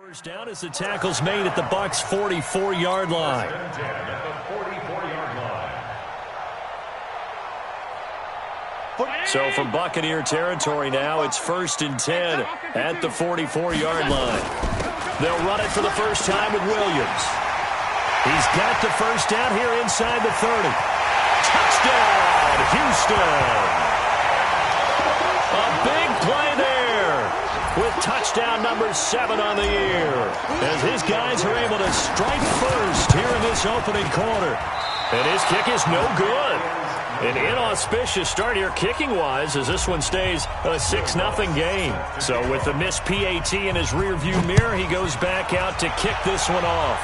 First down as the tackle's made at the Bucs' 44-yard line. So from Buccaneer territory now, it's 1st and 10 at the 44-yard line. They'll run it for the first time with Williams. He's got the first down here inside the 30. Touchdown, Houston! A big play there with touchdown number 7 on the year as his guys are able to strike first here in this opening quarter. And his kick is no good. An inauspicious start here kicking-wise as this one stays a 6-0 game. So with the missed PAT in his rearview mirror, he goes back out to kick this one off.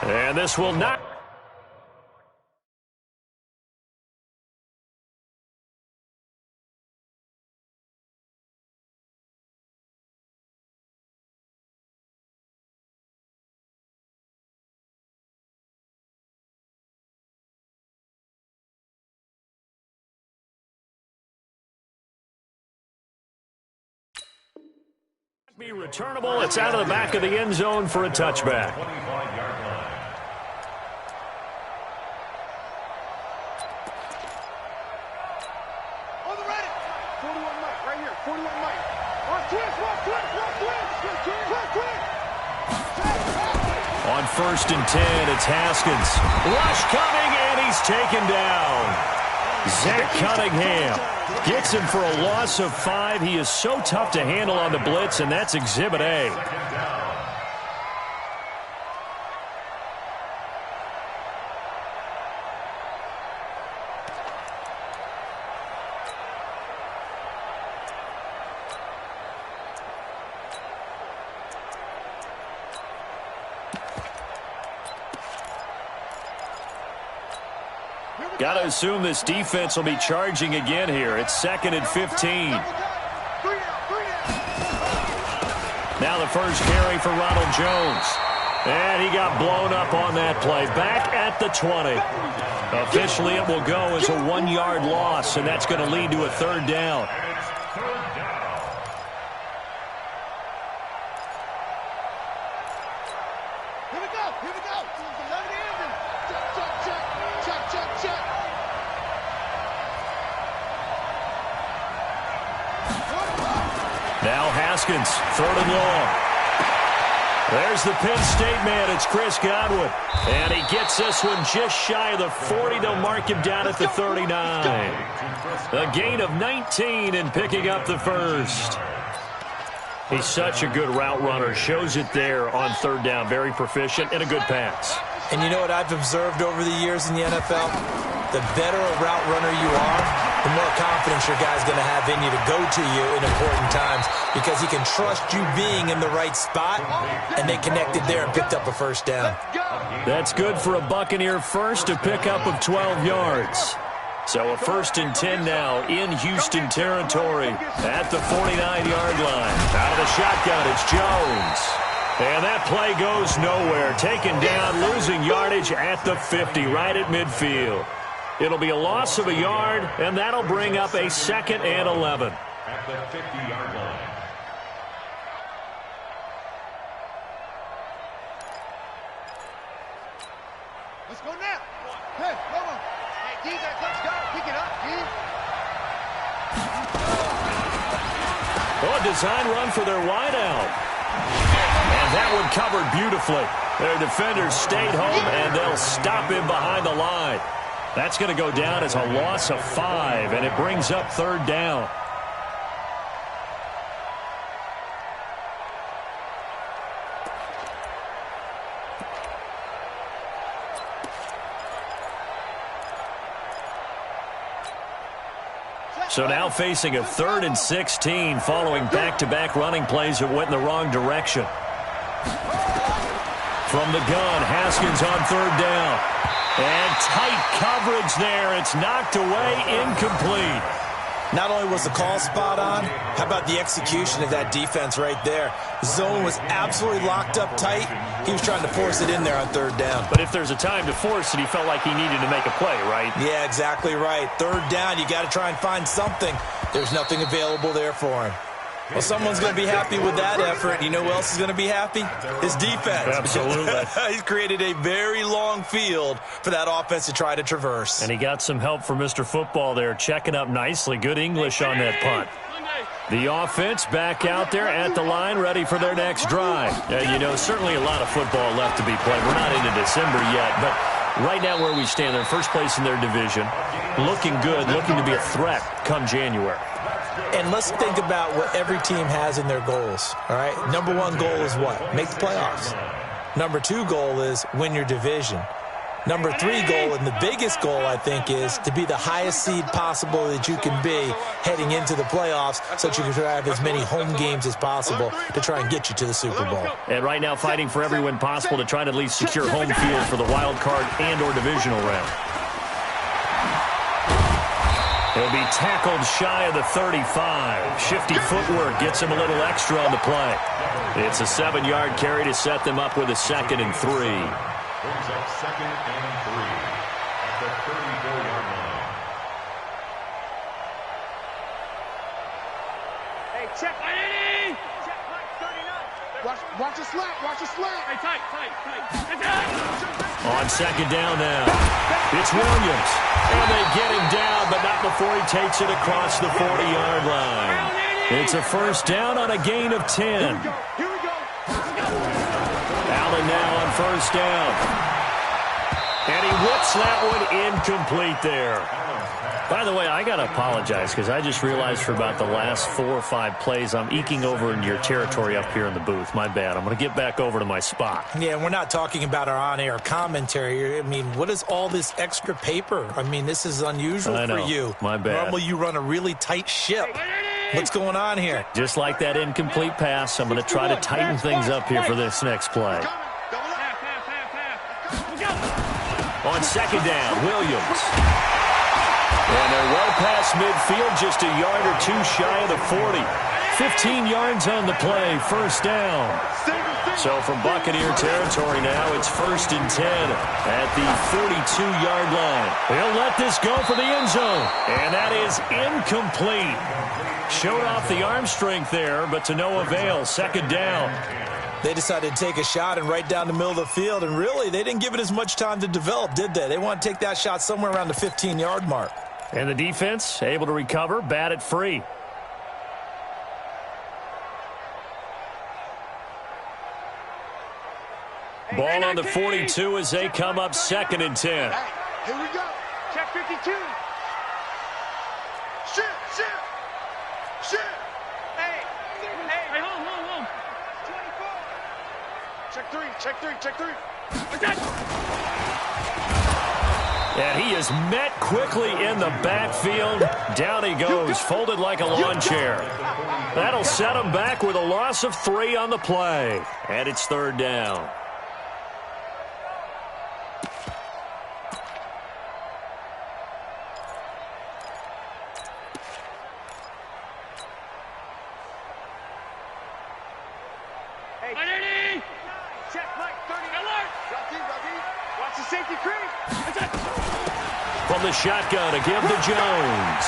And this will not... be returnable. It's out of the back of the end zone for a touchback. On the ready. 41 Mike, right here. 41 Mike. One twist. On 1st and 10, it's Haskins. Rush coming, and he's taken down. Zach Cunningham gets him for a loss of 5. He is so tough to handle on the blitz, and that's Exhibit A. Got to assume this defense will be charging again here. It's 2nd and 15. Now the first carry for Ronald Jones. And he got blown up on that play. Back at the 20. Officially, it will go as a 1-yard loss, and that's going to lead to a 3rd down. Now Haskins, 3rd and long. There's the Penn State man. It's Chris Godwin. And he gets this one just shy of the 40. They'll mark him down at the 39. A gain of 19 and picking up the first. He's such a good route runner. Shows it there on 3rd down. Very proficient and a good pass. And you know what I've observed over the years in the NFL? The better a route runner you are, the more confidence your guy's going to have in you to go to you in important times because he can trust you being in the right spot, and they connected there and picked up a first down. That's good for a Buccaneer first, a pickup of 12 yards. So a 1st and 10 now in Houston territory at the 49-yard line. Out of the shotgun, it's Jones. And that play goes nowhere. Taken down, losing yardage at the 50, right at midfield. It'll be a loss of a yard, and that'll bring up a 2nd and 11. At the 50-yard line. Let's go now. Hey, come on. Hey, defense, let's go. Pick it up, D. Oh, a design run for their wideout. And that one covered beautifully. Their defenders stayed home, and they'll stop him behind the line. That's going to go down as a loss of 5, and it brings up 3rd down. So now facing a 3rd and 16 following back-to-back running plays that went in the wrong direction. From the gun, Haskins on 3rd down. And tight coverage there. It's knocked away, incomplete. Not only was the call spot on, how about the execution of that defense right there? The zone was absolutely locked up tight. He was trying to force it in there on 3rd down. But if there's a time to force it, he felt like he needed to make a play, right? Yeah, exactly right. 3rd down, you got to try and find something. There's nothing available there for him. Well, someone's going to be happy with that effort. You know who else is going to be happy? His defense. Absolutely. He's created a very long field for that offense to try to traverse. And he got some help from Mr. Football there, checking up nicely. Good English on that punt. The offense back out there at the line, ready for their next drive. And, you know, certainly a lot of football left to be played. We're not into December yet, but right now where we stand, they're first place in their division, looking good, looking to be a threat come January. And let's think about what every team has in their goals, all right? Number one goal is what? Make the playoffs. Number two goal is win your division. Number three goal, and the biggest goal, I think, is to be the highest seed possible that you can be heading into the playoffs so that you can have as many home games as possible to try and get you to the Super Bowl. And right now fighting for every win possible to try to at least secure home field for the wild card and or divisional round. He'll be tackled shy of the 35. Shifty footwork gets him a little extra on the play. It's a 7-yard carry to set them up with a 2nd and 3. Brings up 2nd and 3 at the 34-yard line. Hey, check. Check, Mike, 39. Watch the slant. Watch the slant. Hey, tight. On 2nd down now, it's Williams. And they get him down, but not before he takes it across the 40-yard line. It's a 1st down on a gain of 10. Here we go. Allen now on 1st down. And he whips that one incomplete there. By the way, I got to apologize because I just realized for about the last 4 or 5 plays, I'm eking over in your territory up here in the booth. My bad. I'm going to get back over to my spot. Yeah, we're not talking about our on-air commentary. I mean, what is all this extra paper? I mean, this is unusual for you. My bad. Normally you run a really tight ship. What's going on here? Just like that incomplete pass, I'm going to try to tighten things up here for this next play. On 2nd down, Williams. And they're well past midfield, just a yard or 2 shy of the 40. 15 yards on the play, 1st down. So from Buccaneer territory now, it's 1st and 10 at the 42-yard line. They'll let this go for the end zone. And that is incomplete. Showed off the arm strength there, but to no avail. 2nd down. They decided to take a shot and right down the middle of the field, and really, they didn't give it as much time to develop, did they? They want to take that shot somewhere around the 15-yard mark. And the defense able to recover, bat it free. Ball on the 42 as they come up 2nd and 10. Hey, here we go. Check 52. Shit. Hey, hold. 24. Check 3. And he is met quickly in the backfield. Down he goes, folded like a lawn chair. That'll set him back with a loss of 3 on the play. And it's 3rd down. Hey, check, Mike, 30. Alert. Watch the safety creep. From the shotgun to give to Jones.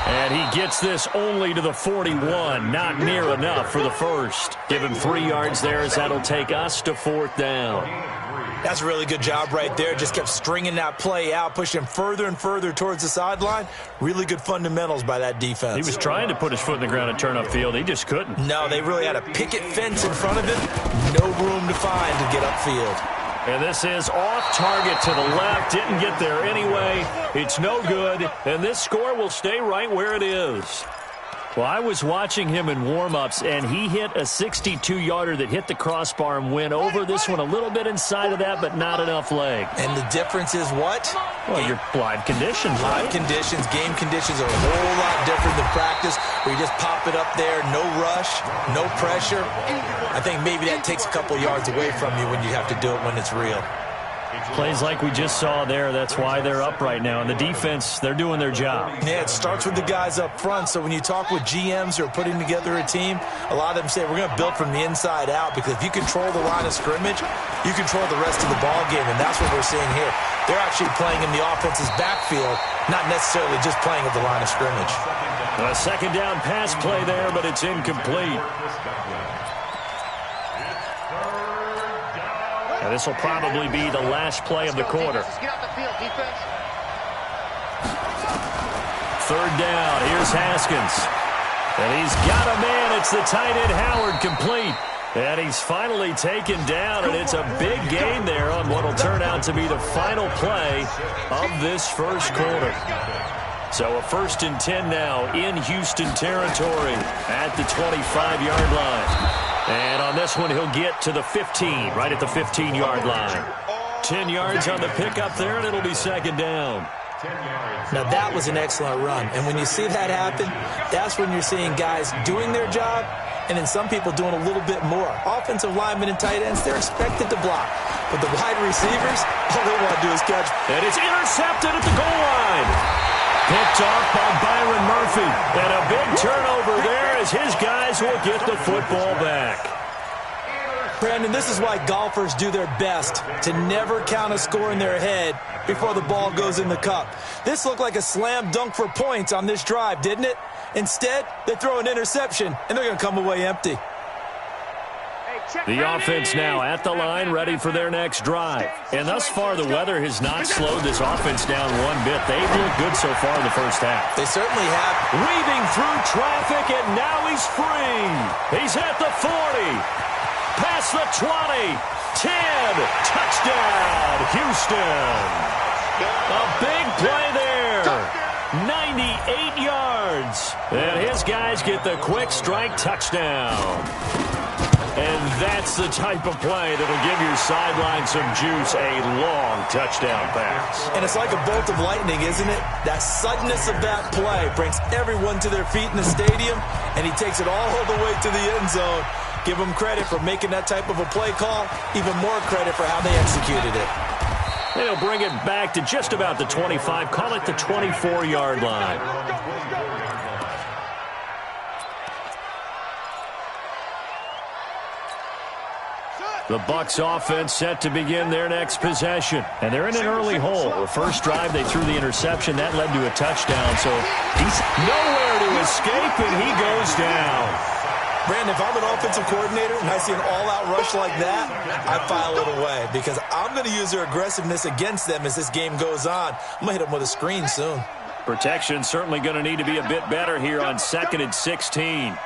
And he gets this only to the 41. Not near enough for the 1st. Give him 3 yards there as that'll take us to 4th down. That's a really good job right there. Just kept stringing that play out, pushing him further and further towards the sideline. Really good fundamentals by that defense. He was trying to put his foot in the ground and turn upfield. He just couldn't. No, they really had a picket fence in front of him. No room to find to get upfield. And this is off target to the left. Didn't get there anyway. It's no good. And this score will stay right where it is. Well, I was watching him in warm-ups, and he hit a 62-yarder that hit the crossbar and went over. This one a little bit inside of that, but not enough leg. And the difference is what? Well, your live conditions, right? Live conditions, game conditions are a whole lot different than practice, where you just pop it up there, no rush, no pressure. I think maybe that takes a couple yards away from you when you have to do it when it's real. Plays like we just saw there, that's why they're up right now. And the defense, they're doing their job. Yeah, it starts with the guys up front. So when you talk with GMs who are putting together a team, a lot of them say we're going to build from the inside out, because if you control the line of scrimmage, you control the rest of the ball game, and that's what we're seeing here. They're actually playing in the offense's backfield, not necessarily just playing at the line of scrimmage. A second down pass play there, but it's incomplete. And this will probably be the last play of the quarter. Third down, here's Haskins. And he's got a man, it's the tight end Howard, complete. And he's finally taken down, and it's a big gain there on what will turn out to be the final play of this first quarter. So a 1st and 10 now in Houston territory at the 25-yard line. And on this one, he'll get to the 15, right at the 15-yard line. 10 yards on the pickup there, and it'll be second down. Now, that was an excellent run. And when you see that happen, that's when you're seeing guys doing their job, and then some people doing a little bit more. Offensive linemen and tight ends, they're expected to block. But the wide receivers, all they want to do is catch. And it's intercepted at the goal line. Picked off by Byron Murphy. And a big turnover there as his guys will get the football back. Brandon, this is why golfers do their best to never count a score in their head before the ball goes in the cup. This looked like a slam dunk for points on this drive, didn't it? Instead, they throw an interception, and they're going to come away empty. The offense now at the line, ready for their next drive. And thus far, the weather has not slowed this offense down one bit. They've looked good so far in the first half. They certainly have. Weaving through traffic, and now he's free. He's at the 40. Past the 20. 10. Touchdown, Houston. A big play there. 98 yards. And his guys get the quick strike touchdown. And that's the type of play that'll give your sideline some juice, a long touchdown pass. And it's like a bolt of lightning, isn't it? That suddenness of that play brings everyone to their feet in the stadium, and he takes it all the way to the end zone. Give him credit for making that type of a play call, even more credit for how they executed it. They'll bring it back to just about the 25, call it the 24-yard line. The Bucs offense set to begin their next possession. And they're in an early hole. The first drive, they threw the interception. That led to a touchdown. So he's nowhere to escape, and he goes down. Brandon, if I'm an offensive coordinator and I see an all-out rush like that, I file it away because I'm going to use their aggressiveness against them as this game goes on. I'm going to hit them with a screen soon. Protection certainly going to need to be a bit better here on 2nd and 16.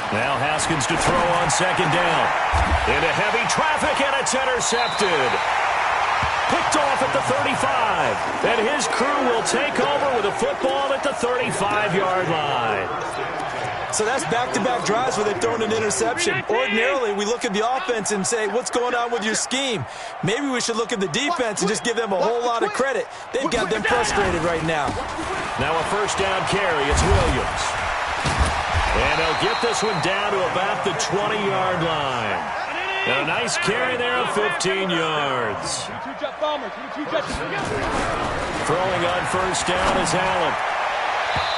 Now Haskins to throw on 2nd down. Into heavy traffic, and it's intercepted. Picked off at the 35. And his crew will take over with a football at the 35-yard line. So that's back-to-back drives where they've thrown an interception. Ordinarily, we look at the offense and say, what's going on with your scheme? Maybe we should look at the defense and just give them a whole lot of credit. They've got them frustrated right now. Now a first down carry. It's Williams. And they'll get this one down to about the 20-yard line. And a nice carry there of 15 yards. Throwing on first down is Allen.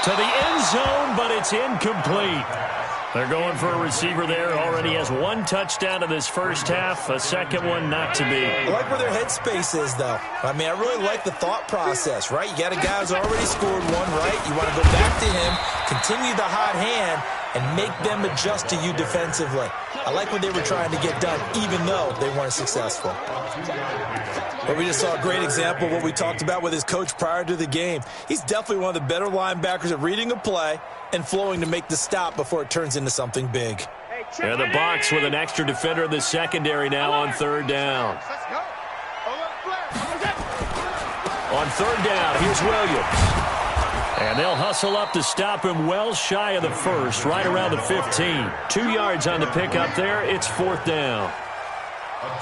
To the end zone, but it's incomplete. They're going for a receiver there. Already has one touchdown in this first half. A second one not to be. I like where their headspace is, though. I mean, I really like the thought process, right? You got a guy who's already scored one, right? You want to go back to him, continue the hot hand, and make them adjust to you defensively. I like what they were trying to get done, even though they weren't successful. But we just saw a great example of what we talked about with his coach prior to the game. He's definitely one of the better linebackers at reading a play and flowing to make the stop before it turns into something big. And the Bucs with an extra defender in the secondary now on 3rd down. On 3rd down, here's Williams. And they'll hustle up to stop him well shy of the first, right around the 15. 2 yards on the pickup there. It's 4th down.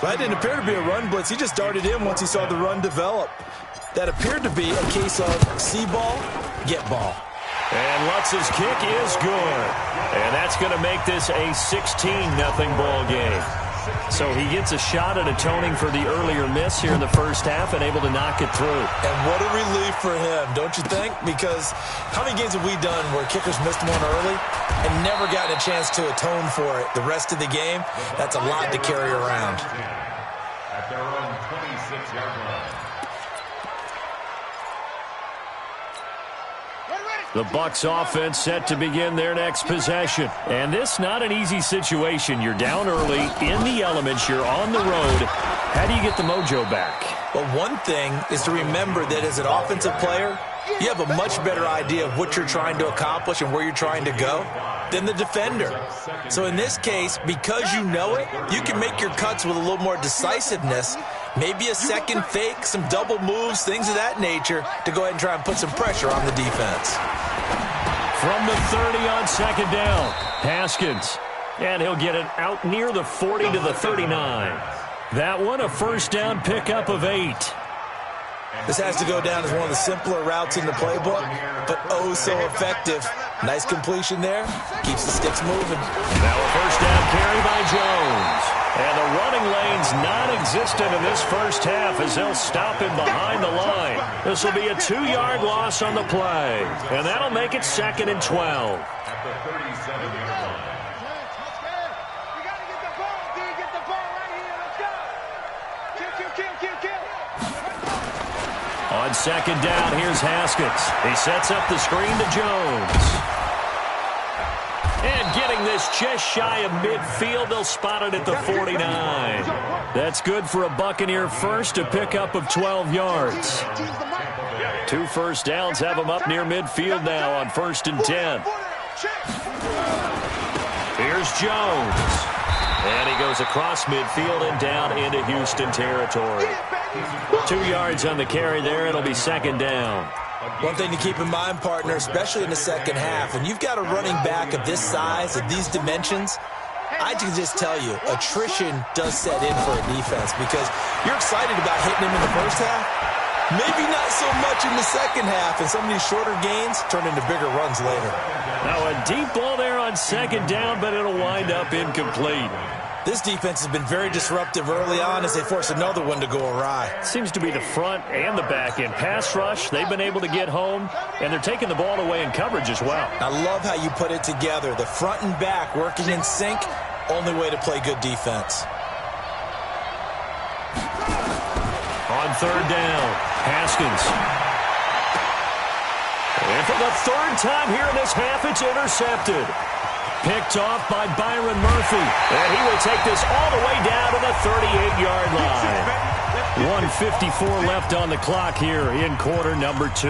That didn't appear to be a run blitz. He just darted in once he saw the run develop. That appeared to be a case of see ball, get ball. And Lutz's kick is good. And that's going to make this a 16-0 ball game. So he gets a shot at atoning for the earlier miss here in the first half and able to knock it through. And what a relief for him, don't you think? Because how many games have we done where kickers missed one early and never gotten a chance to atone for it the rest of the game? That's a lot to carry around. At their own 26-yard line. The Bucs offense set to begin their next possession. And this not an easy situation. You're down early, in the elements, you're on the road. How do you get the mojo back? Well, one thing is to remember that as an offensive player, you have a much better idea of what you're trying to accomplish and where you're trying to go than the defender. So in this case, because you know it, you can make your cuts with a little more decisiveness, maybe a second fake, some double moves, things of that nature, to go ahead and try and put some pressure on the defense. From the 30 on second down, Haskins. And he'll get it out near the 40 to the 39. That one, a first down pickup of 8. This has to go down as one of the simpler routes in the playbook, but oh so effective. Nice completion there. Keeps the sticks moving. Now a first down carry by Jones. And the running lane's non-existent in this first half as they'll stop him behind the line. This will be a 2-yard loss on the play. And that'll make it 2nd and 12. At the 37-yard line. We got to get the ball, dude. Get the ball right here. Let's go. Kill. On second down, here's Haskins. He sets up the screen to Jones. And getting this just shy of midfield, they'll spot it at the 49. That's good for a Buccaneer first, a pickup of 12 yards. 2 first downs have them up near midfield now on 1st and 10. Here's Jones. And he goes across midfield and down into Houston territory. 2 yards on the carry there. It'll be 2nd down. One thing to keep in mind, partner, especially in the second half, and you've got a running back of this size, of these dimensions, I can just tell you, attrition does set in for a defense because you're excited about hitting him in the first half. Maybe not so much in the second half, and some of these shorter gains turn into bigger runs later. Now a deep ball there on second down, but it'll wind up incomplete. This defense has been very disruptive early on as they force another one to go awry. Seems to be the front and the back end. Pass rush, they've been able to get home, and they're taking the ball away in coverage as well. I love how you put it together. The front and back working in sync, only way to play good defense. On third down, Haskins. And for the 3rd time here in this half, it's intercepted. Picked off by Byron Murphy. And he will take this all the way down to the 38-yard line. 1:54 left on the clock here in quarter number 2.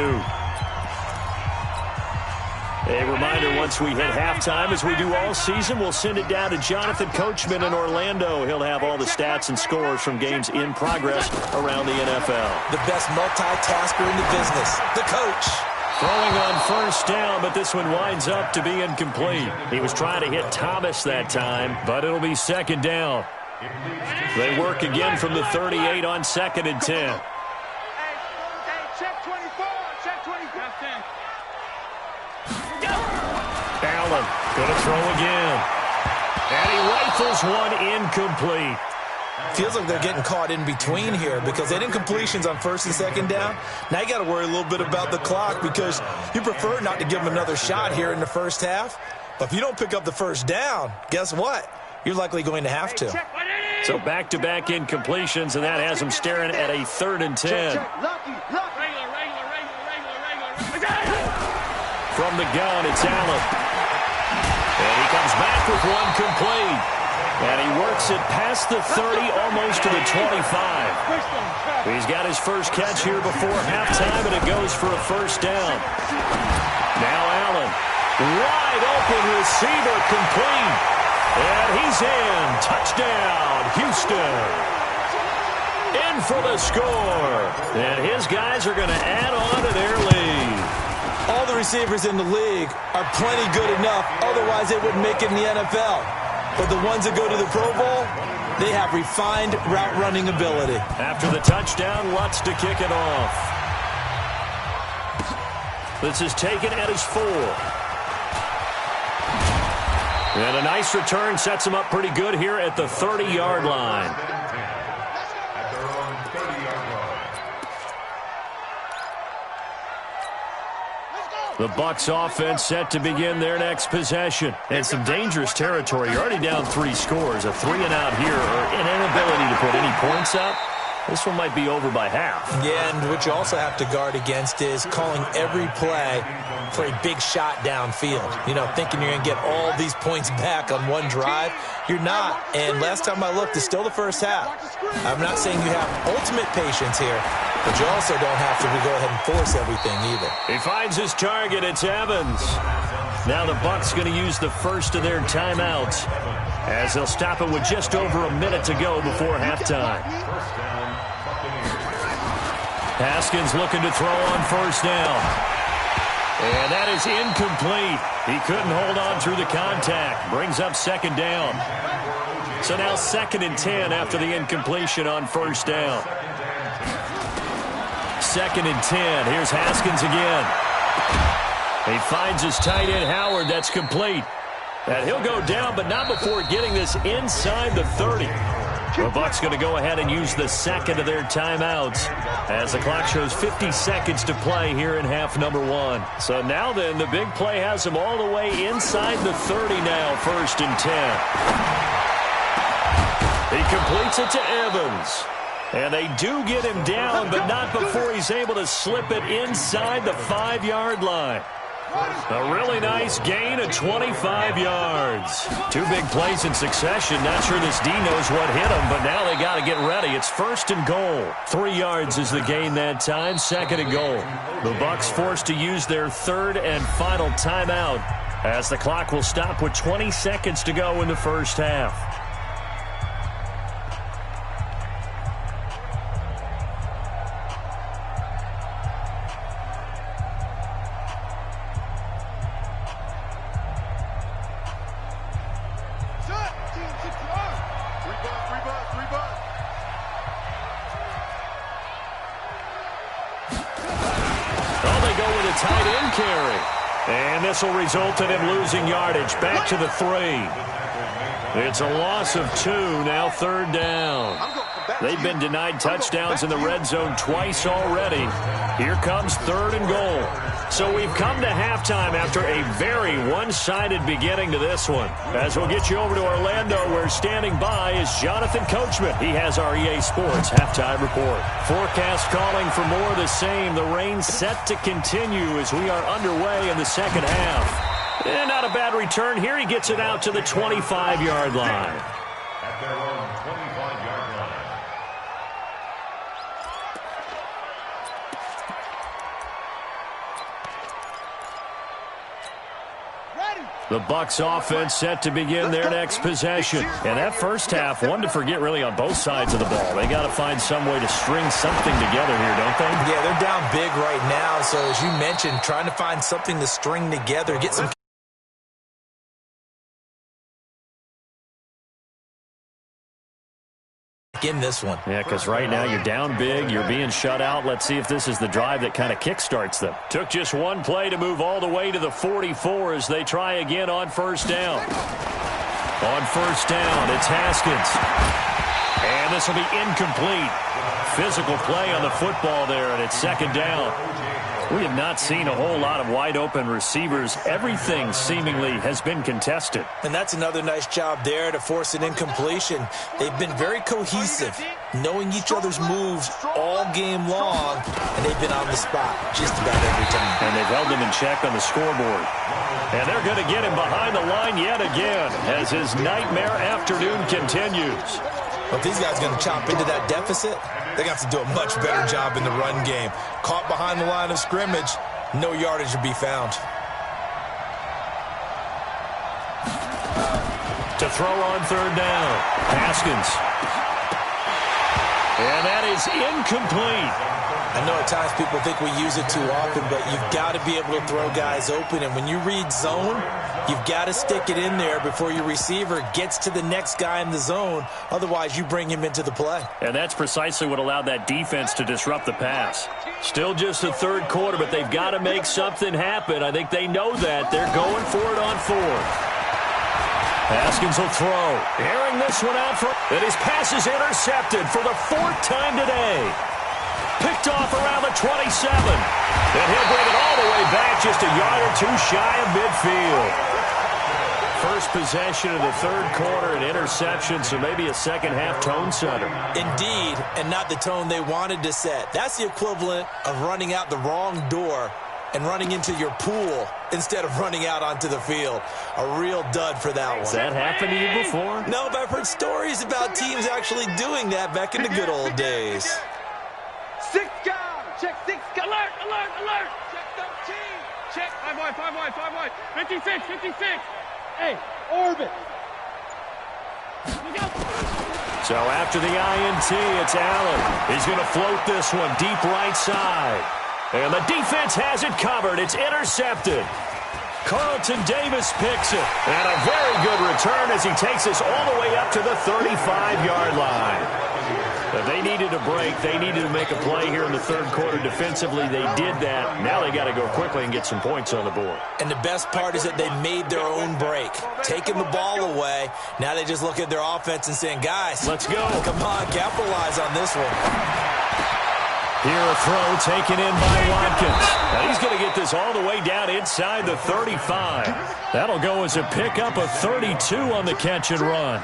A reminder, once we hit halftime, as we do all season, we'll send it down to Jonathan Coachman in Orlando. He'll have all the stats and scores from games in progress around the NFL. The best multitasker in the business, the coach. Throwing on first down, but this one winds up to be incomplete. He was trying to hit Thomas that time, but it'll be 2nd down. They work again from the 38 on 2nd and 10. Hey, check 24. Check 24. Allen going to throw again. And he rifles one incomplete. Feels like they're getting caught in between here because they didn't completions on 1st and 2nd down. Now you got to worry a little bit about the clock because you prefer not to give them another shot here in the first half. But if you don't pick up the first down, guess what? You're likely going to have to. So back-to-back incompletions, and that has them staring at a 3rd and 10. From the gun, it's Allen. And he comes back with one complete. And he works it past the 30, almost to the 25. He's got his first catch here before halftime, and it goes for a first down. Now Allen, wide open receiver, complete. And he's in. Touchdown, Houston. In for the score. And his guys are going to add on to their lead. All the receivers in the league are plenty good enough, otherwise they wouldn't make it in the NFL. But the ones that go to the Pro Bowl, they have refined route running ability. After the touchdown, Lutz to kick it off. This is taken at his 4. And a nice return sets him up pretty good here at the 30-yard line. At their own 30-yard line. The Bucs offense set to begin their next possession. And some dangerous territory. You're already down 3 scores. A 3-and-out here, or an inability to put any points up. This one might be over by half. Yeah, and what you also have to guard against is calling every play for a big shot downfield. You know, thinking you're going to get all these points back on one drive. You're not. And last time I looked, it's still the first half. I'm not saying you have ultimate patience here, but you also don't have to go ahead and force everything either. He finds his target. It's Evans. Now the Bucs going to use the first of their timeouts as they'll stop it with just over a minute to go before halftime. Haskins looking to throw on first down. And that is incomplete. He couldn't hold on through the contact. Brings up second down. So now 2nd and 10 after the incompletion on first down. 2nd and 10. Here's Haskins again. He finds his tight end Howard. That's complete. And he'll go down, but not before getting this inside the 30. The Bucs going to go ahead and use the second of their timeouts as the clock shows 50 seconds to play here in half number 1. So now then, the big play has him all the way inside the 30 now, 1st and 10. He completes it to Evans. And they do get him down, but not before he's able to slip it inside the 5-yard line. A really nice gain of 25 yards. 2 big plays in succession. Not sure this D knows what hit him, but now they got to get ready. It's 1st and goal. 3 yards is the gain that time. 2nd and goal. The Bucs forced to use their 3rd and final timeout as the clock will stop with 20 seconds to go in the first half. This will result in him losing yardage. Back to the 3. It's a loss of 2. Now 3rd down. They've been denied touchdowns in the red zone twice already. Here comes 3rd and goal. So we've come to halftime after a very one-sided beginning to this one. As we'll get you over to Orlando, where standing by is Jonathan Coachman. He has our EA Sports halftime report. Forecast calling for more of the same. The rain set to continue as we are underway in the second half. And not a bad return here. He gets it out to the 25-yard line. At their own 25-yard line. The Bucs offense set to begin their next possession. And that first half, one to forget really on both sides of the ball. They got to find some way to string something together here, don't they? Yeah, they're down big right now. So as you mentioned, trying to find something to string together, get some in this one. Yeah, because right now you're down big, you're being shut out. Let's see if this is the drive that kind of kickstarts them. Took just one play to move all the way to the 44 as they try again on first down. On first down, it's Haskins. And this will be incomplete. Physical play on the football there, and it's 2nd down. We have not seen a whole lot of wide-open receivers. Everything seemingly has been contested. And that's another nice job there to force an incompletion. They've been very cohesive, knowing each other's moves all game long, and they've been on the spot just about every time. And they've held them in check on the scoreboard. And they're going to get him behind the line yet again as his nightmare afternoon continues. Well, if these guys are going to chop into that deficit, they're going to have to do a much better job in the run game. Caught behind the line of scrimmage, no yardage to be found. To throw on 3rd down, Haskins. And that is incomplete. I know at times people think we use it too often, but you've got to be able to throw guys open. And when you read zone, You've got to stick it in there before your receiver gets to the next guy in the zone. Otherwise, you bring him into the play. And that's precisely what allowed that defense to disrupt the pass. Still just the third quarter, but they've got to make something happen. I think they know that. They're going for it on fourth. Haskins will throw. Airing this one out for... And his pass is intercepted for the fourth time today. Picked off around the 27. And he'll bring it all the way back just a yard or two shy of midfield. First possession of the third quarter, an interception, so maybe a second-half tone setter. Indeed, and not the tone they wanted to set. That's the equivalent of running out the wrong door and running into your pool instead of running out onto the field. A real dud for that one. Has that happened to you before? No, but I've heard stories about teams actually doing that back in the good old days. 6 guys. Check 6 guys. Alert, alert, alert. Check 13. Check 5 wide, 5 wide, 5 wide. 56, 56. Hey, orbit. So after the INT, it's Allen. He's going to float this one deep right side. And the defense has it covered. It's intercepted. Carlton Davis picks it. And a very good return as he takes us all the way up to the 35-yard line. But they needed a break. They needed to make a play here in the third quarter. Defensively, they did that. Now they got to go quickly and get some points on the board. And the best part is that they made their own break. Taking the ball away. Now they just look at their offense and saying, guys, let's go. Come on, capitalize on this one. Here a throw taken in by Watkins. Now he's going to get this all the way down inside the 35. That'll go as a pickup of 32 on the catch and run.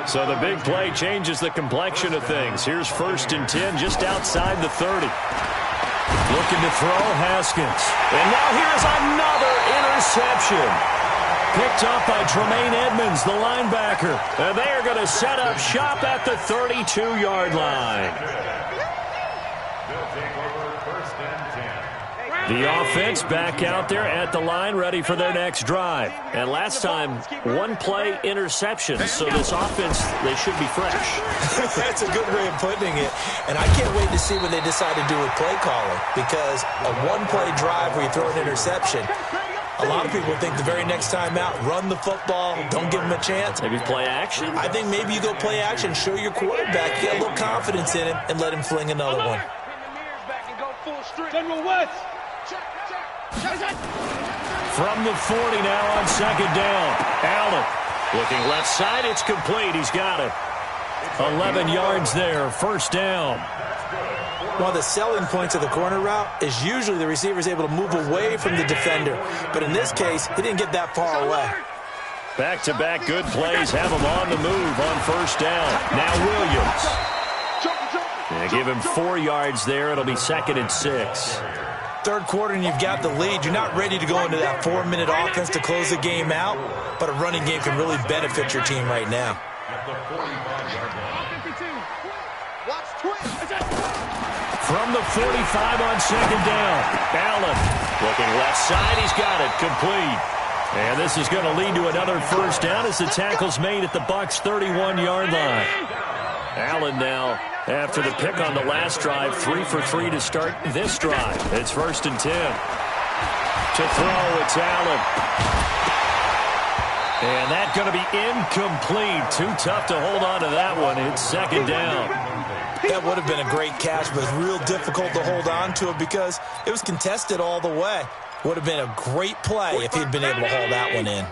So the big play changes the complexion of things. Here's 1st and 10 just outside the 30. Looking to throw, Haskins. And now here's another interception. Picked up by Tremaine Edmonds, the linebacker. And they are going to set up shop at the 32-yard line. The offense back out there at the line, ready for their next drive. And last time, one-play interception. So this offense, they should be fresh. That's a good way of putting it. And I can't wait to see what they decide to do with play calling. Because a one-play drive where you throw an interception, a lot of people think the very next time out, run the football, don't give them a chance. Maybe play action? I think maybe you go play action, show your quarterback, get a little confidence in him, and let him fling another one. General West. From the 40 now on 2nd down. Allen looking left side. It's complete. He's got it. 11 yards there. 1st down. One of the selling points of the corner route is usually the receiver is able to move away from the defender. But in this case, he didn't get that far away. Back-to-back good plays have him on the move on 1st down. Now Williams. Give him 4 yards there. It'll be 2nd and 6. Third quarter and you've got the lead. You're not ready to go into that 4-minute offense to close the game out, but a running game can really benefit your team right now. From the 45 on 2nd down. Allen looking left side. He's got it. Complete. And this is going to lead to another 1st down as the tackle's made at the Bucs' 31-yard line. Allen now, after the pick on the last drive, 3 for 3 to start this drive. It's 1st and 10. To throw, it's Allen. And that's going to be incomplete. Too tough to hold on to that one. It's 2nd down. That would have been a great catch, but it's real difficult to hold on to it because it was contested all the way. Would have been a great play if he'd been able to hold that one in.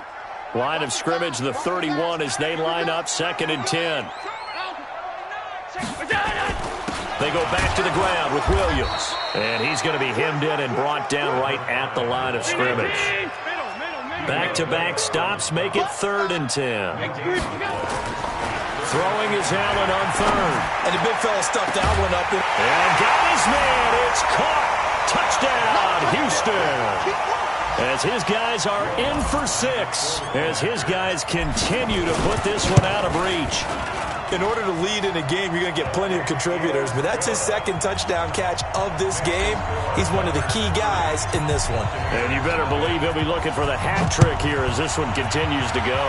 Line of scrimmage, the 31 as they line up, 2nd and 10. They go back to the ground with Williams. And he's going to be hemmed in and brought down right at the line of scrimmage. Back-to-back stops make it 3rd and 10. Throwing is Allen on 3rd. And the big fella stuffed that one up. And got his man. It's caught. Touchdown, Houston. As his guys are in for 6. As his guys continue to put this one out of reach. In order to lead in a game, you're going to get plenty of contributors, but that's his 2nd touchdown catch of this game. He's one of the key guys in this one. And you better believe he'll be looking for the hat trick here as this one continues to go.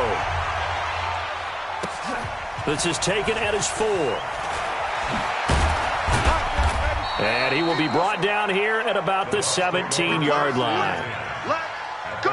This is taken at his 4. And he will be brought down here at about the 17-yard line. Let's go.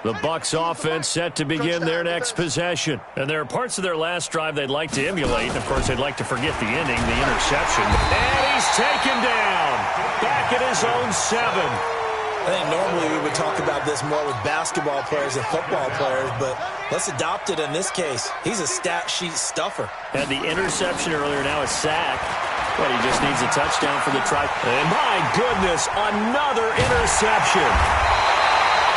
The Bucs offense set to begin their next possession. And there are parts of their last drive they'd like to emulate. Of course, they'd like to forget the ending, the interception. And he's taken down. Back at his own 7. I think normally we would talk about this more with basketball players and football players, but let's adopt it in this case. He's a stat sheet stuffer. Had the interception earlier, now a sack. But he just needs a touchdown for the try. And my goodness, another interception.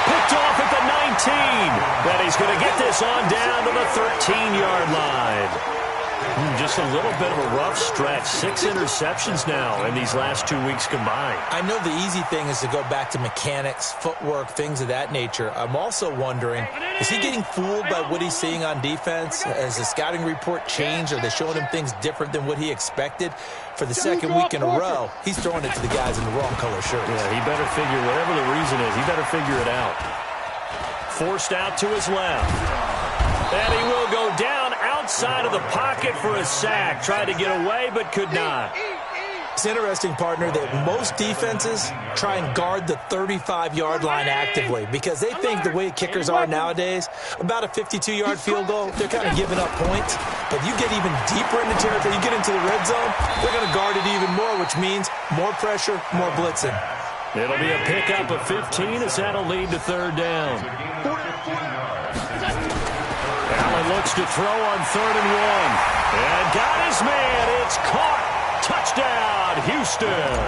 Picked off at the 19. But he's going to get this on down to the 13-yard line. Just a little bit of a rough stretch. 6 interceptions now in these last 2 weeks combined. I know the easy thing is to go back to mechanics, footwork, things of that nature. I'm also wondering, is he getting fooled by what he's seeing on defense? Has the scouting report changed? Are they showing him things different than what he expected? For the second week in a row, he's throwing it to the guys in the wrong color shirts. Yeah, he better figure, whatever the reason is, he better figure it out. Forced out to his left. And he will go down outside of the pocket for a sack. Tried to get away, but could not. It's interesting, partner, that most defenses try and guard the 35-yard line actively because they think the way kickers are nowadays, about a 52-yard field goal, they're kind of giving up points. But you get even deeper into territory, you get into the red zone, they're going to guard it even more, which means more pressure, more blitzing. It'll be a pickup of 15 as that'll lead to third down. Allen looks to throw on 3rd and 1. And got his man. It's caught. Touchdown, Houston.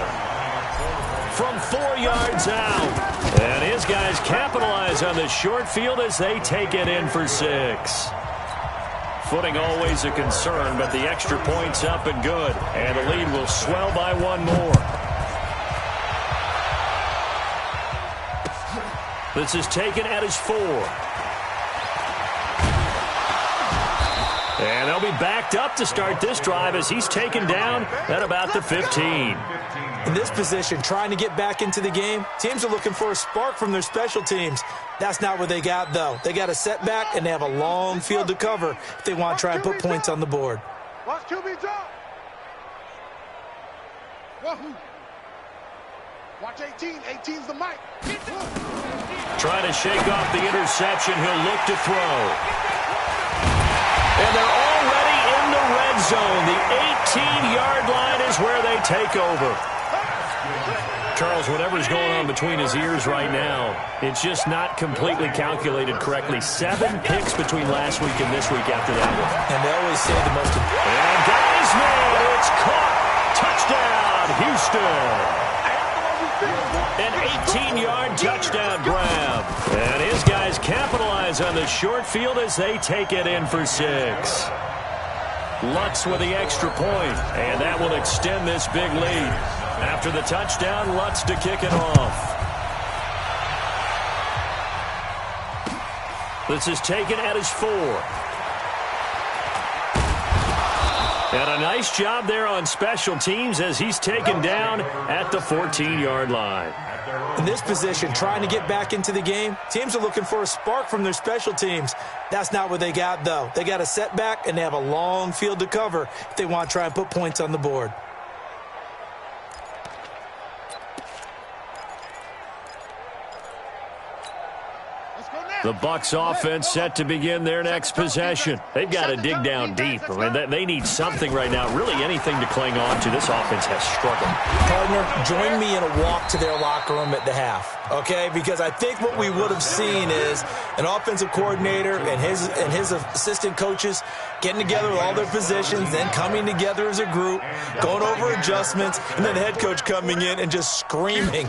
From 4 yards out. And his guys capitalize on the short field as they take it in for 6. Footing always a concern, but the extra point's up and good. And the lead will swell by 1 more. This is taken at his 4. And they'll be backed up to start this drive as he's taken down at about the 15. In this position, trying to get back into the game, teams are looking for a spark from their special teams. That's not what they got, though. They got a setback, and they have a long field to cover if they want to try and put points on the board. Watch QB drop. Wahoo. Watch 18. 18's the mic. Trying to shake off the interception. He'll look to throw. And they're already in the red zone. The 18-yard line is where they take over. Charles, whatever's going on between his ears right now, it's just not completely calculated correctly. 7 picks between last week and this week after that one. And they always say the most important. And guys, man, it's caught. Touchdown, Houston. An 18-yard touchdown grab. And his guys capitalize on the short field as they take it in for 6. Lutz with the extra point, and that will extend this big lead. After the touchdown, Lutz to kick it off. This is taken at his 4. And a nice job there on special teams as he's taken down at the 14-yard line. In this position, trying to get back into the game, teams are looking for a spark from their special teams. That's not what they got, though. They got a setback, and they have a long field to cover if they want to try and put points on the board. The Bucs offense set to begin their next possession. They've got to dig down deep. I mean, they need something right now, really anything to cling on to. This offense has struggled. Partner, join me in a walk to their locker room at the half, okay? Because I think what we would have seen is an offensive coordinator and his assistant coaches getting together with all their positions, then coming together as a group, going over adjustments, and then the head coach coming in and just screaming,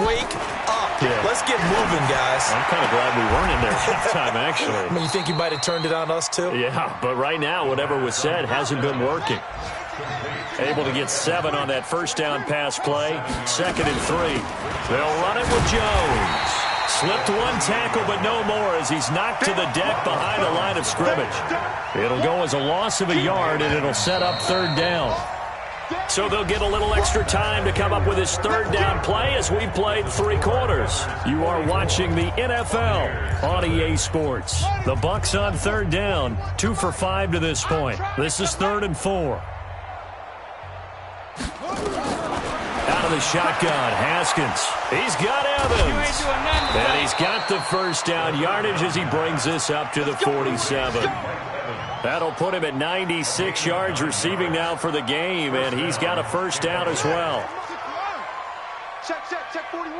wake up. Yeah. Let's get moving, guys. I'm kind of glad we weren't in there at halftime, actually. I mean, you think you might have turned it on us, too? Yeah, but right now, whatever was said hasn't been working. Able to get 7 on that first down pass play. 2nd and 3. They'll run it with Jones. Slipped 1 tackle, but no more as he's knocked to the deck behind the line of scrimmage. It'll go as a loss of a yard, and it'll set up 3rd down. So they'll get a little extra time to come up with his 3rd down play as we played 3 quarters. You are watching the NFL on EA Sports. The Bucs on 3rd down, 2 for 5 to this point. This is 3rd and 4. Out of the shotgun. Haskins. He's got Evans. And he's got the first down yardage as he brings this up to the 47. That'll put him at 96 yards receiving now for the game, and he's got a first down as well. Check 41.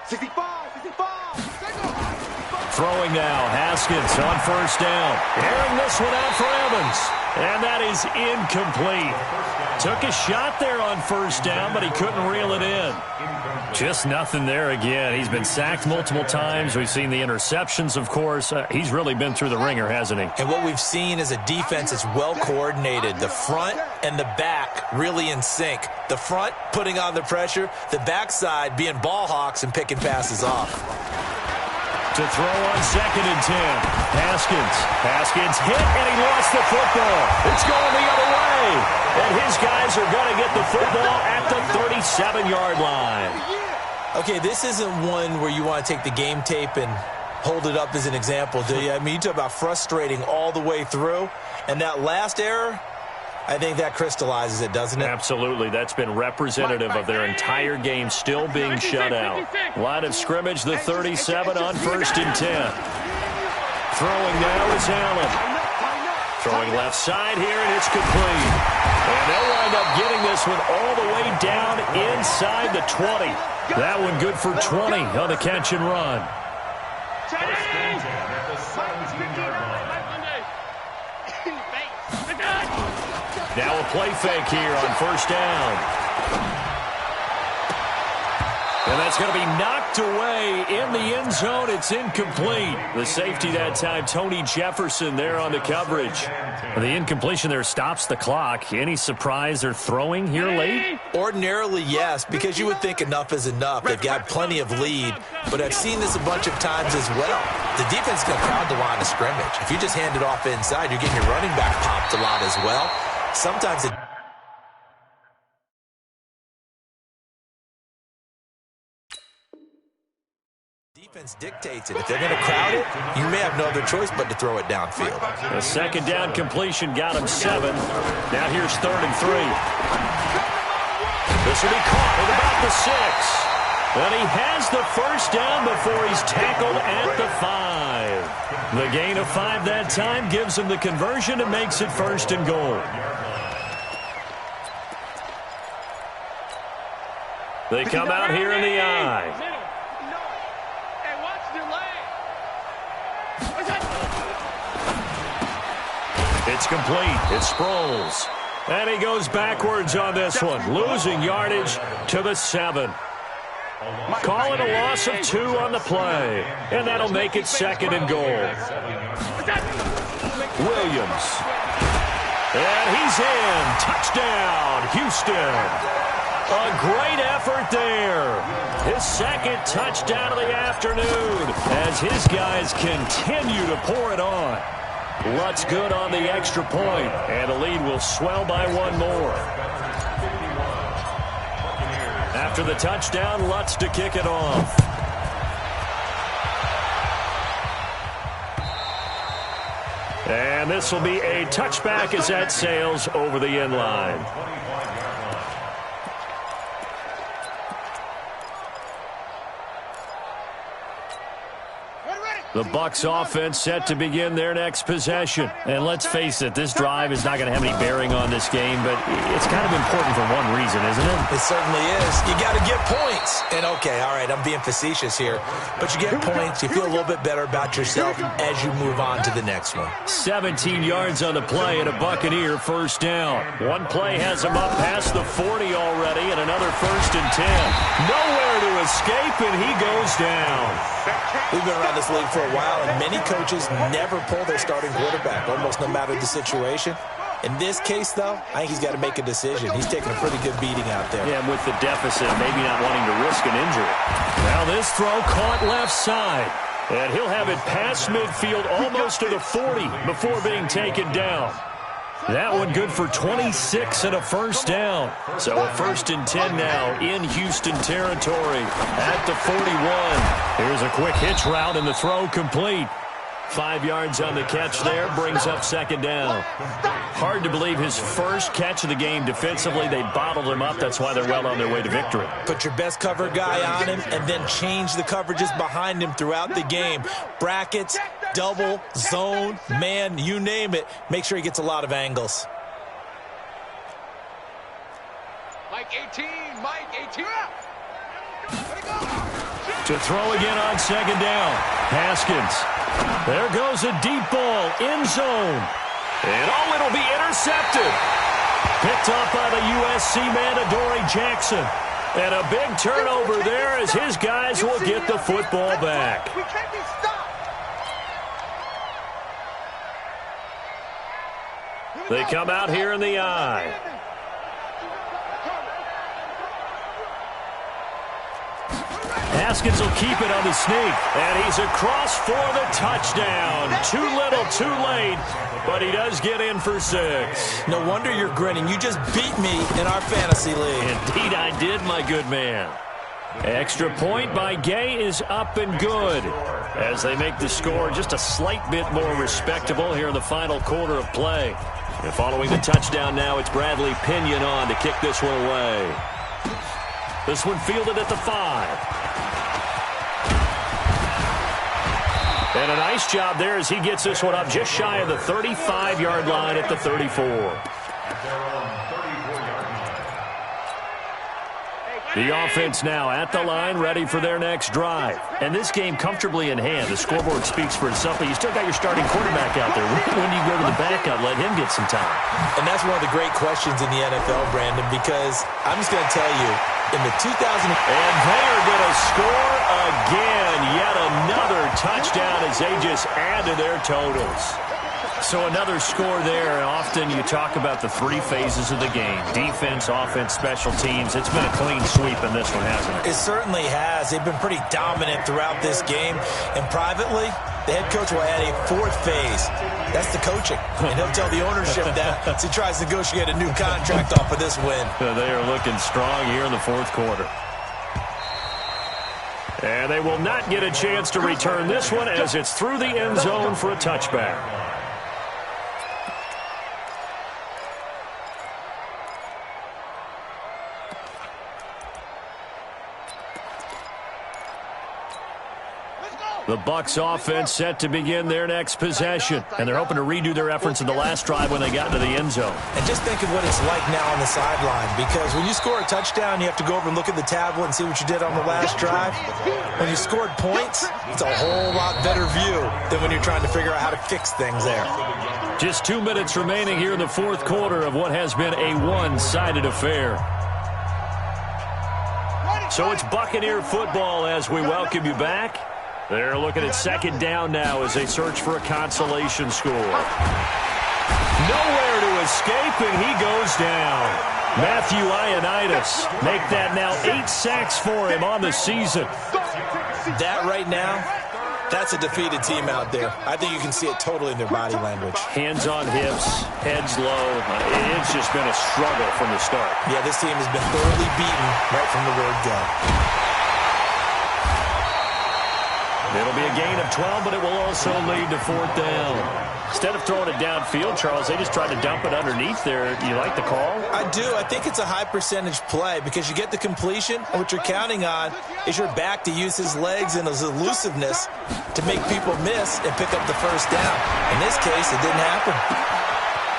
65. Throwing now, Haskins on first down. Airing this one out for Evans. And that is incomplete. Took a shot there on first down, but he couldn't reel it in. Just nothing there again. He's been sacked multiple times. We've seen the interceptions, of course. He's really been through the ringer, hasn't he? And what we've seen is a defense that's well coordinated. The front and the back really in sync. The front putting on the pressure, the backside being ball hawks and picking passes off. To throw on 2nd and 10. Haskins hit, and he lost the football. It's going the other way. And his guys are going to get the football at the 37-yard line. Okay, this isn't one where you want to take the game tape and hold it up as an example, do you? I mean, you talk about frustrating all the way through. And that last error, I think that crystallizes it, doesn't it? Absolutely. That's been representative of their entire game still being shut out. Line of scrimmage, the 37 on 1st and 10. Throwing now is Allen. Throwing left side here, and it's complete. And they'll wind up getting this one all the way down inside the 20. That one good for 20 on the catch and run. Now a play fake here on first down. And that's going to be knocked away in the end zone. It's incomplete. The safety that time, Tony Jefferson there on the coverage. The incompletion there stops the clock. Any surprise they're throwing here late? Ordinarily, yes, because you would think enough is enough. They've got plenty of lead, but I've seen this a bunch of times as well. The defense is going to crowd the line of scrimmage. If you just hand it off inside, you're getting your running back popped a lot as well. Sometimes it defense dictates it. If they're going to crowd it, you may have no other choice but to throw it downfield. A 2nd down completion got him 7. Now here's 3rd and 3. This will be caught at about the 6. And he has the first down before he's tackled at the 5. The gain of 5 that time gives him the conversion and makes it 1st and goal. They come out here in the eye. It's complete. It's Sproles. And he goes backwards on this one, losing yardage to the 7. Call it a loss of 2 on the play. And that'll make it 2nd and goal. Williams. And he's in. Touchdown, Houston. A great effort there. His 2nd touchdown of the afternoon as his guys continue to pour it on. Lutz good on the extra point, and the lead will swell by 1 more. After the touchdown, Lutz to kick it off. And this will be a touchback as that sails over the end line. The Bucs offense set to begin their next possession. And let's face it, this drive is not going to have any bearing on this game, but it's kind of important for one reason, isn't it? It certainly is. You got to get points. And, okay, all right, I'm being facetious here. But you get points, you feel a little bit better about yourself as you move on to the next one. 17 yards on the play and a Buccaneer first down. One play has him up past the 40 already and another 1st and 10. Nowhere to escape, and he goes down. We've been around this league for a while, and many coaches never pull their starting quarterback, almost no matter the situation. In this case, though, I think he's got to make a decision. He's taking a pretty good beating out there. Yeah, and with the deficit, maybe not wanting to risk an injury. Now this throw caught left side, and he'll have it past midfield almost to the 40 before being taken down. That one good for 26 and a first down. So a 1st and 10 now in Houston territory at the 41. Here's a quick hitch route and the throw complete. 5 yards on the catch there, brings up second down. Hard to believe his first catch of the game defensively. They bottled him up. That's why they're well on their way to victory. Put your best cover guy on him and then change the coverages behind him throughout the game. Brackets, double, zone, man, you name it. Make sure he gets a lot of angles. Mike 18, Mike 18. To throw again on second down. Haskins. There goes a deep ball, end zone. And it'll be intercepted. Picked up by the USC man, Adoree Jackson. And a big turnover there as his guys will get the football back. We can't be stopped. They come out here in the eye. Haskins will keep it on the sneak, and he's across for the touchdown. Too little, too late, but he does get in for 6. No wonder you're grinning. You just beat me in our fantasy league. Indeed I did, my good man. Extra point by Gay is up and good as they make the score just a slight bit more respectable here in the final quarter of play. And following the touchdown now, it's Bradley Pinion on to kick this one away. This one fielded at the 5. And a nice job there as he gets this one up just shy of the 35-yard line at the 34. The offense now at the line, ready for their next drive. And this game comfortably in hand. The scoreboard speaks for itself, but you still got your starting quarterback out there. When do you go to the backup, let him get some time? And that's one of the great questions in the NFL, Brandon, because I'm just going to tell you, in the 2000... And they are going to score again. Yet another touchdown as they just add to their totals. So another score there, and often you talk about the 3 phases of the game. Defense, offense, special teams. It's been a clean sweep in this one, hasn't it? It certainly has. They've been pretty dominant throughout this game. And privately, the head coach will add a 4th phase. That's the coaching. And he'll tell the ownership that as he tries to negotiate a new contract off of this win. They are looking strong here in the 4th quarter. And they will not get a chance to return this one as it's through the end zone for a touchback. The Bucs offense set to begin their next possession. And they're hoping to redo their efforts in the last drive when they got into the end zone. And just think of what it's like now on the sideline. Because when you score a touchdown, you have to go over and look at the tablet and see what you did on the last drive. When you scored points, it's a whole lot better view than when you're trying to figure out how to fix things there. Just 2 minutes remaining here in the 4th quarter of what has been a one-sided affair. So it's Buccaneer football as we welcome you back. They're looking at second down now as they search for a consolation score. Nowhere to escape, and he goes down. Matthew Ioannidis make that now 8 sacks for him on the season. That right now, that's a defeated team out there. I think you can see it totally in their body language. Hands on hips, heads low. It's just been a struggle from the start. Yeah, this team has been thoroughly beaten right from the word go. It'll be a gain of 12, but it will also lead to 4th down. Instead of throwing it downfield, Charles, they just tried to dump it underneath there. You like the call? I do. I think it's a high percentage play because you get the completion, and what you're counting on is your back to use his legs and his elusiveness to make people miss and pick up the first down. In this case, it didn't happen.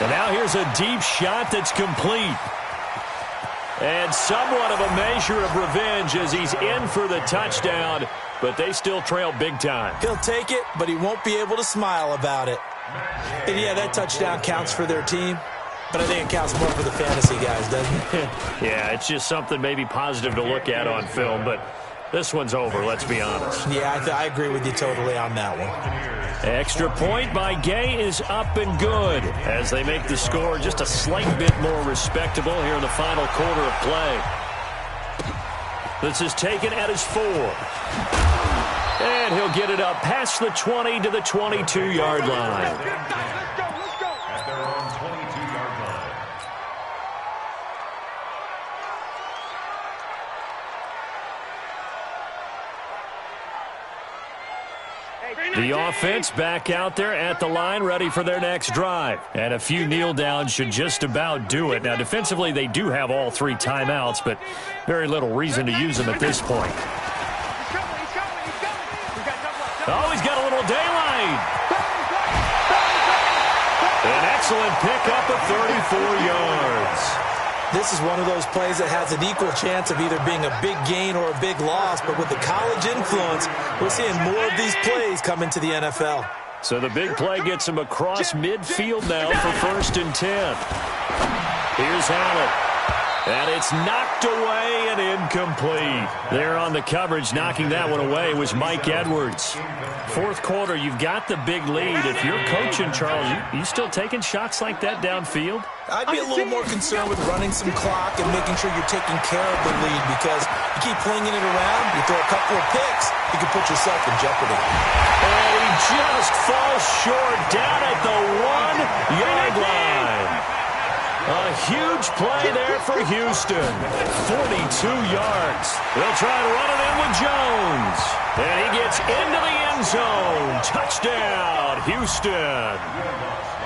And now here's a deep shot that's complete. And somewhat of a measure of revenge as he's in for the touchdown, but they still trail big time. He'll take it, but he won't be able to smile about it. And yeah, that touchdown counts for their team, but I think it counts more for the fantasy guys, doesn't it? Yeah, it's just something maybe positive to look at on film, but this one's over, let's be honest. Yeah, I agree with you totally on that one. Extra point by Gay is up and good as they make the score just a slight bit more respectable here in the final quarter of play. This is taken at his 4. And he'll get it up past the 20 to the 22-yard line. At their own 22-yard line. Hey, The offense back out there at the line, ready for their next drive. And a few kneel downs should just about do it. Now, defensively, they do have all 3 timeouts, but very little reason to use them at this point. Oh, he's got a little daylight. An excellent pickup of 34 yards. This is one of those plays that has an equal chance of either being a big gain or a big loss, but with the college influence, we're seeing more of these plays come into the NFL. So the big play gets him across midfield now for 1st and 10. Here's Allen. And it's knocked away and incomplete. There on the coverage, knocking that one away was Mike Edwards. 4th quarter, you've got the big lead. If you're coaching, Charles, you still taking shots like that downfield? I'd be a little more concerned with running some clock and making sure you're taking care of the lead, because you keep flinging it around, you throw a couple of picks, you can put yourself in jeopardy. And he just falls short down at the 1-yard line. A huge play there for Houston. 42 yards. They'll try to run it in with Jones. And he gets into the end zone. Touchdown, Houston.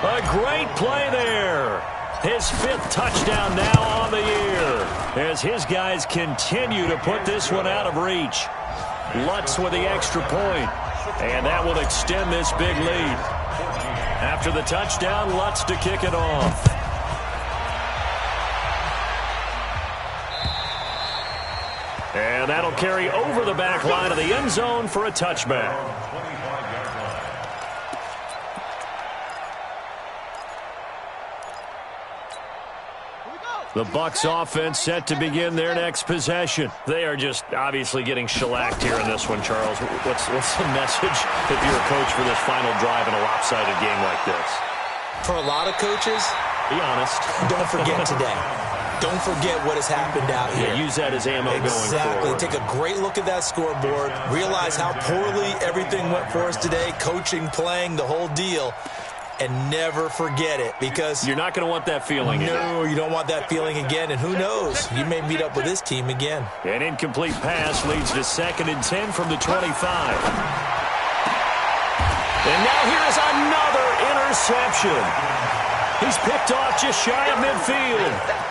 A great play there. His 5th touchdown now on the year, as his guys continue to put this one out of reach. Lutz with the extra point, and that will extend this big lead. After the touchdown, Lutz to kick it off. And that'll carry over the back line of the end zone for a touchback. The Bucs offense set to begin their next possession. They are just obviously getting shellacked here in this one, Charles. What's the message if you're a coach for this final drive in a lopsided game like this? For a lot of coaches, be honest, don't forget today. Don't forget what has happened out here. Yeah, use that as ammo going forward. Exactly. Take a great look at that scoreboard. Realize how poorly everything went for us today. Coaching, playing, the whole deal. And never forget it, because you're not going to want that feeling again. No, you don't want that feeling again. And who knows? You may meet up with this team again. An incomplete pass leads to 2nd and 10 from the 25. And now here's another interception. He's picked off just shy of midfield.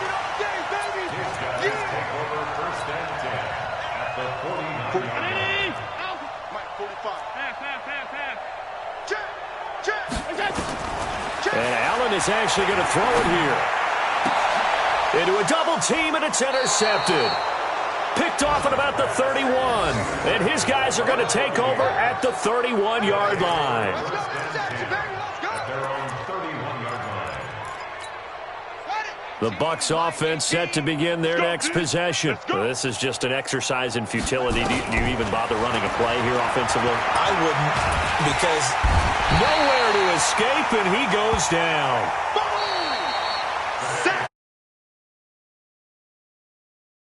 And Allen is actually going to throw it here. Into a double team, and it's intercepted. Picked off at about the 31. And his guys are going to take over at the 31-yard line. The Bucs offense set to begin their next possession. This is just an exercise in futility. Do you even bother running a play here offensively? I wouldn't, because nowhere to escape, and he goes down.